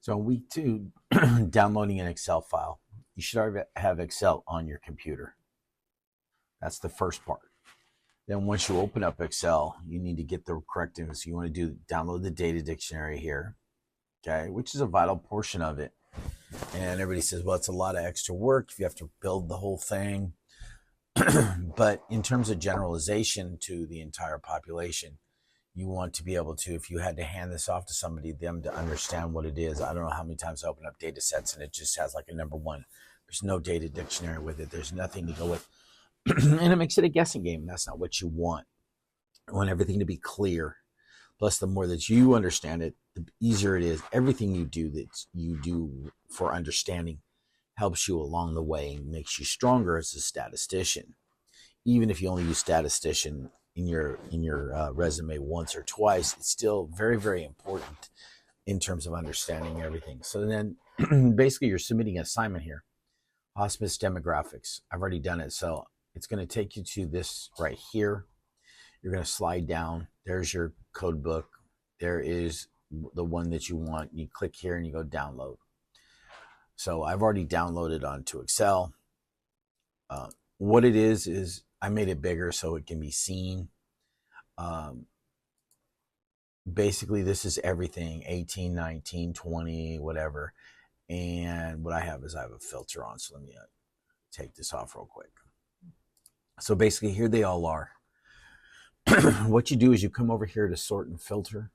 So in week two, downloading an Excel file. You should have Excel on your computer. That's the first part. Then once you open up Excel, you need to get the correct info. So you want to download the data dictionary here, okay, which is a vital portion of it. And everybody says, well, it's a lot of extra work if you have to build the whole thing. But in terms of generalization to the entire population, you want to be able to, if you had to hand this off to somebody, them to understand what it is. I don't know how many times I open up data sets and it just has like a number one. There's no data dictionary with it. There's nothing to go with. And it makes it a guessing game. That's not what you want. You want everything to be clear. Plus, the more that you understand it, the easier it is. Everything you do for understanding helps you along the way and makes you stronger as a statistician. Even if you only use statistician in your resume once or twice, it's still very, very important in terms of understanding everything. So then basically you're submitting an assignment here. Hospice demographics. I've already done it. So it's going to take you to this right here. You're going to slide down. There's your code book. There is the one that you want. You click here and you go download. So I've already downloaded onto Excel. What it is I made it bigger so it can be seen. Basically, this is everything, 18, 19, 20, whatever. And what I have is I have a filter on. So let me take this off real quick. So basically, here they all are. What you do is you come over here to sort and filter,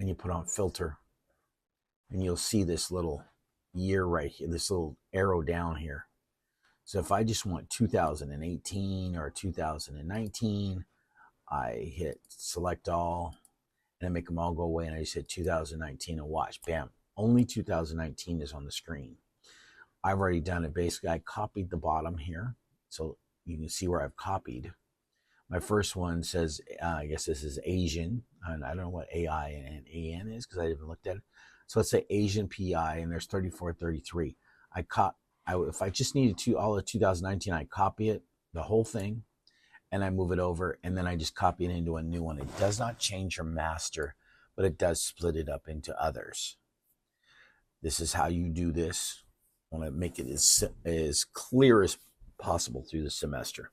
and you put on filter. And you'll see this little year right here, this little arrow down here. So if I just want 2018 or 2019, I hit select all and I make them all go away. And I just hit 2019 and watch, bam, only 2019 is on the screen. I've already done it. Basically, I copied the bottom here. So you can see where I've copied. My first one says, I guess this is Asian. And I don't know what AI and AN is because I haven't looked at it. So let's say Asian PI, and there's 34, 33. If I just needed all of 2019, I copy it, the whole thing, and I move it over, and then I just copy it into a new one. It does not change your master, but it does split it up into others. This is how you do this. I want to make it as clear as possible through the semester.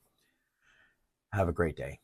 Have a great day.